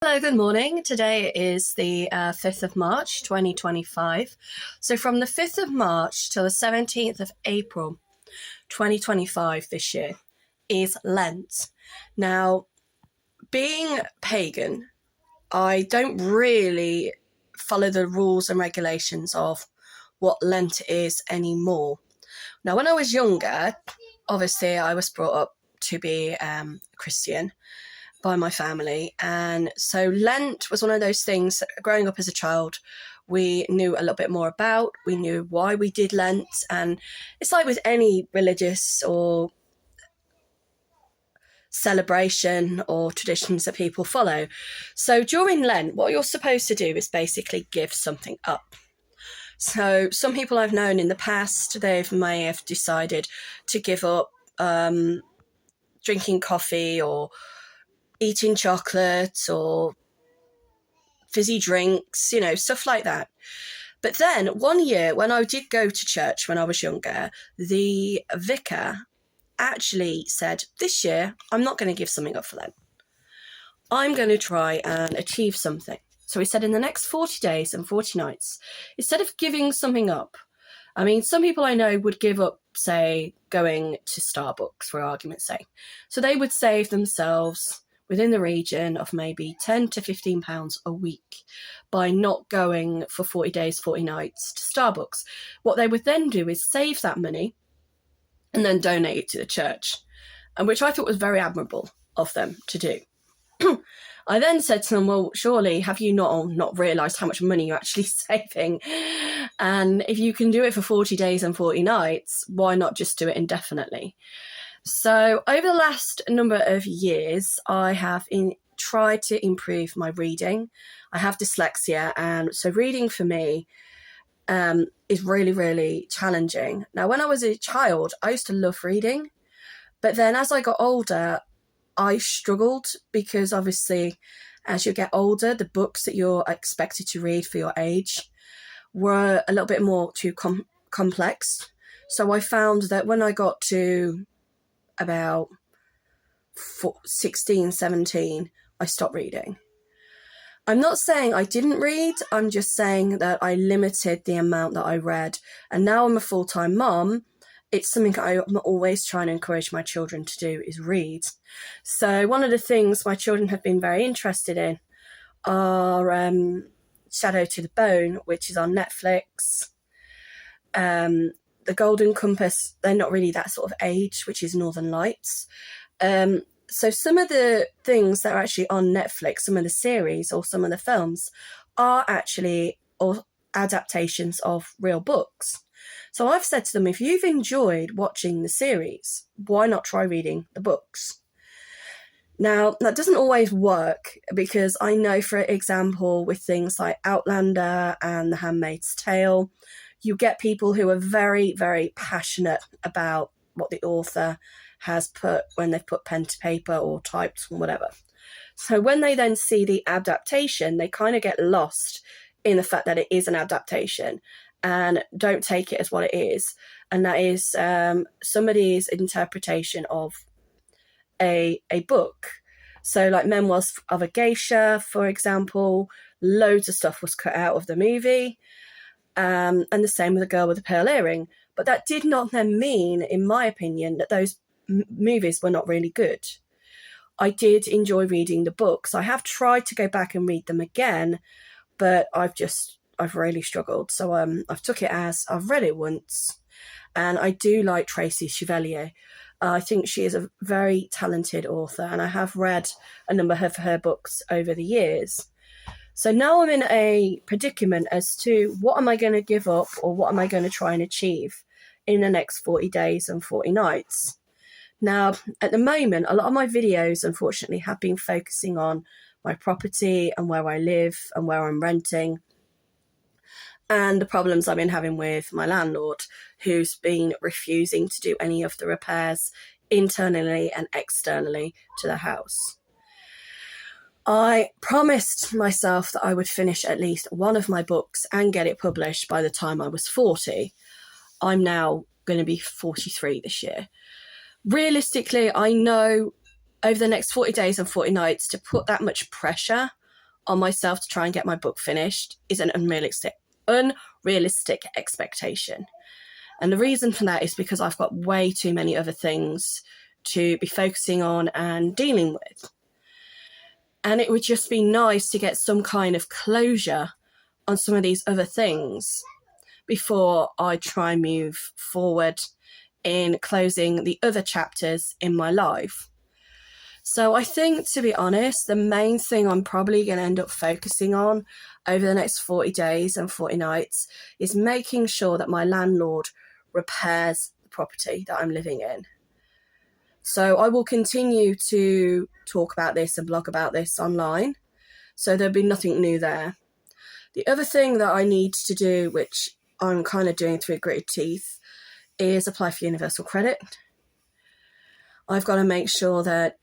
Hello, good morning. Today is the 5th of March 2025. So from the 5th of March till the 17th of April 2025 this year is Lent. Now, being pagan, I don't really follow the rules and regulations of what Lent is anymore. Now, when I was younger, obviously I was brought up to be Christian by my family, and so Lent was one of those things that, growing up as a child, we knew a little bit more about. We knew why we did Lent, and it's like with any religious or celebration or traditions that people follow. So during Lent, what you're supposed to do is basically give something up. So some people I've known in the past, they may have decided to give up drinking coffee or eating chocolate or fizzy drinks, stuff like that. But then one year when I did go to church when I was younger, the vicar actually said, this year, I'm not going to give something up for Lent. I'm going to try and achieve something. So he said in the next 40 days and 40 nights, instead of giving something up, I mean, some people I know would give up, say, going to Starbucks, for argument's sake. So they would save themselves within the region of maybe £10 to £15 a week by not going for 40 days, 40 nights to Starbucks. What they would then do is save that money and then donate it to the church, and which I thought was very admirable of them to do. I then said to them, well, surely have you not realised how much money you're actually saving? And if you can do it for 40 days and 40 nights, why not just do it indefinitely? So over the last number of years, I have tried to improve my reading. I have dyslexia, and so reading for me is really, really challenging. Now, when I was a child, I used to love reading, but then as I got older, I struggled because obviously as you get older, the books that you're expected to read for your age were a little bit more too complex. So I found that when I got to about 16, 17, I stopped reading. I'm not saying I didn't read, I'm just saying that I limited the amount that I read. And now I'm a full-time mom, it's something I'm always trying to encourage my children to do is read. So one of the things my children have been very interested in are Shadow to the Bone, which is on Netflix. The Golden Compass, they're not really that sort of age, which is Northern Lights. So some of the things that are actually on Netflix, some of the series or some of the films are actually adaptations of real books. So I've said to them, if you've enjoyed watching the series, why not try reading the books? Now, that doesn't always work because I know, for example, with things like Outlander and The Handmaid's Tale, you get people who are very, very passionate about what the author has put when they've put pen to paper or typed or whatever. So when they then see the adaptation, they kind of get lost in the fact that it is an adaptation and don't take it as what it is. And that is somebody's interpretation of a book. So like Memoirs of a Geisha, for example, loads of stuff was cut out of the movie. And the same with The Girl with the Pearl Earring. But that did not then mean, in my opinion, that those movies were not really good. I did enjoy reading the books. I have tried to go back and read them again, but I've really struggled. So I've took it as I've read it once, and I do like Tracy Chevalier. I think she is a very talented author, and I have read a number of her books over the years. So now I'm in a predicament as to what am I going to give up or what am I going to try and achieve in the next 40 days and 40 nights. Now, at the moment, a lot of my videos, unfortunately, have been focusing on my property and where I live and where I'm renting and the problems I've been having with my landlord, who's been refusing to do any of the repairs internally and externally to the house. I promised myself that I would finish at least one of my books and get it published by the time I was 40. I'm now going to be 43 this year. Realistically, I know over the next 40 days and 40 nights to put that much pressure on myself to try and get my book finished is an unrealistic expectation. And the reason for that is because I've got way too many other things to be focusing on and dealing with. And it would just be nice to get some kind of closure on some of these other things before I try and move forward in closing the other chapters in my life. So I think, to be honest, the main thing I'm probably going to end up focusing on over the next 40 days and 40 nights is making sure that my landlord repairs the property that I'm living in. So I will continue to talk about this and blog about this online. So there'll be nothing new there. The other thing that I need to do, which I'm kind of doing through gritted teeth, is apply for universal credit. I've got to make sure that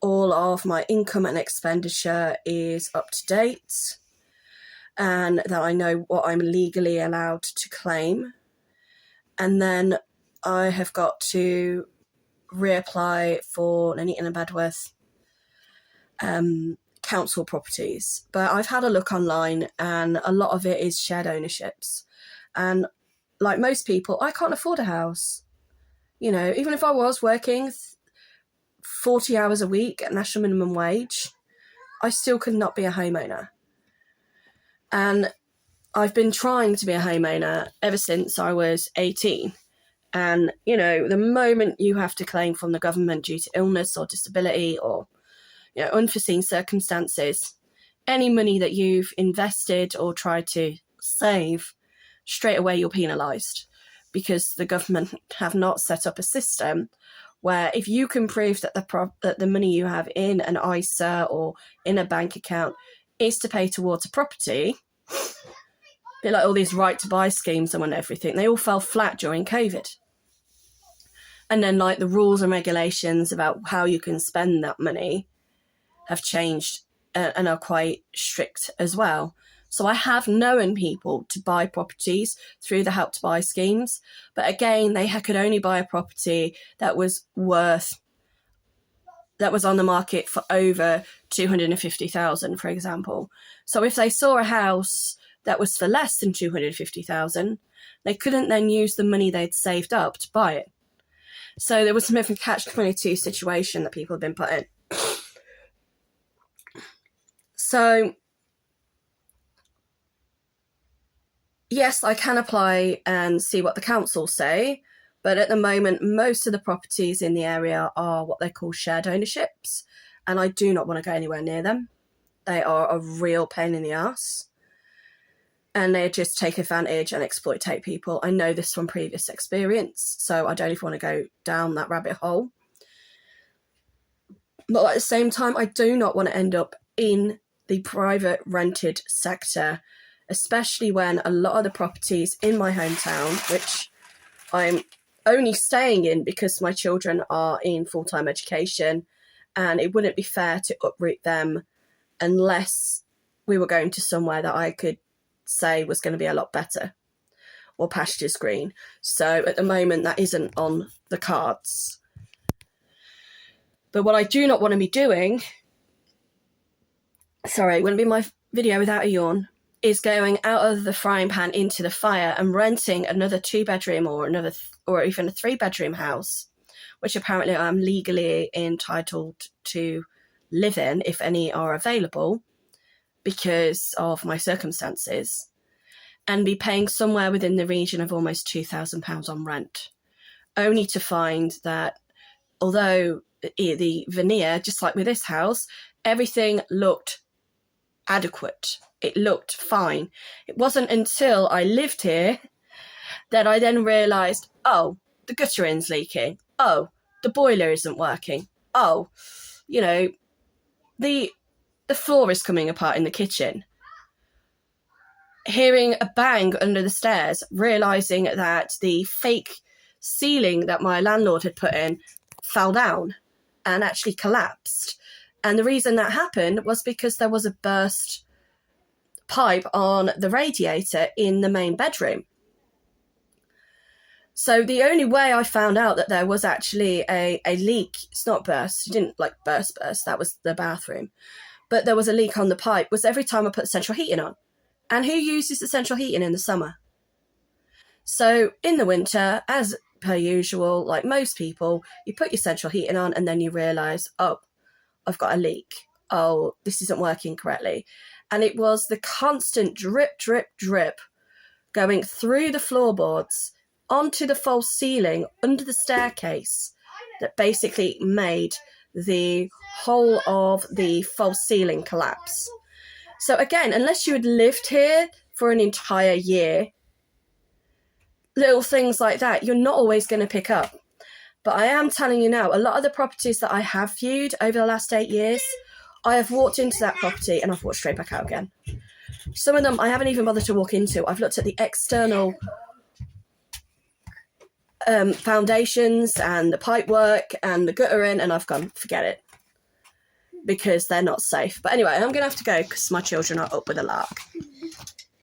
all of my income and expenditure is up to date and that I know what I'm legally allowed to claim. And then I have got to reapply for Nuneaton and Bedworth council properties. But I've had a look online and a lot of it is shared ownerships. And like most people, I can't afford a house. You know, even if I was working 40 hours a week at national minimum wage, I still could not be a homeowner. And I've been trying to be a homeowner ever since I was 18. And, you know, the moment you have to claim from the government due to illness or disability or, you know, unforeseen circumstances, any money that you've invested or tried to save, straight away you're penalised, because the government have not set up a system where if you can prove that the money you have in an ISA or in a bank account is to pay towards a property, a bit like all these right to buy schemes and everything, they all fell flat during COVID. And then like the rules and regulations about how you can spend that money have changed and are quite strict as well. So I have known people to buy properties through the Help to Buy schemes. But again, they could only buy a property that was on the market for over 250,000, for example. So if they saw a house that was for less than 250,000, they couldn't then use the money they'd saved up to buy it. So there was some of a catch-22 situation that people have been put in. So yes, I can apply and see what the council say, but at the moment, most of the properties in the area are what they call shared ownerships, and I do not want to go anywhere near them. They are a real pain in the ass, and they just take advantage and exploitate people. I know this from previous experience, so I don't even want to go down that rabbit hole. But at the same time, I do not want to end up in the private rented sector, especially when a lot of the properties in my hometown, which I'm only staying in because my children are in full-time education, and it wouldn't be fair to uproot them unless we were going to somewhere that I could say was going to be a lot better or pastures green. So at the moment, that isn't on the cards. But what I do not want to be doing, wouldn't be my video without a yawn, is going out of the frying pan into the fire and renting another 2-bedroom or even a 3-bedroom house, which apparently I'm legally entitled to live in if any are available because of my circumstances, and be paying somewhere within the region of almost £2,000 on rent, only to find that although the veneer, just like with this house, everything looked adequate. It looked fine. It wasn't until I lived here that I then realised, oh, the gutterin's leaking. Oh, the boiler isn't working. Oh, you know, the floor is coming apart in the kitchen. Hearing a bang under the stairs, realising that the fake ceiling that my landlord had put in fell down and actually collapsed. And the reason that happened was because there was a burst pipe on the radiator in the main bedroom. So the only way I found out that there was actually a leak, it's not burst, it didn't like burst, that was the bathroom. but there was a leak on the pipe was every time I put central heating on. And who uses the central heating in the summer? So in the winter, as per usual, like most people, you put your central heating on and then you realise, oh, I've got a leak. Oh, this isn't working correctly. And it was the constant drip, drip, drip going through the floorboards onto the false ceiling under the staircase that basically made the whole of the false ceiling collapse. So again, unless you had lived here for an entire year, little things like that, you're not always going to pick up. But I am telling you now, a lot of the properties that I have viewed over the last 8 years, I have walked into that property and I've walked straight back out again. Some of them I haven't even bothered to walk into. I've looked at the external foundations and the pipework and the guttering, and I've gone, forget it, because they're not safe. But anyway, I'm going to have to go because my children are up with a lark.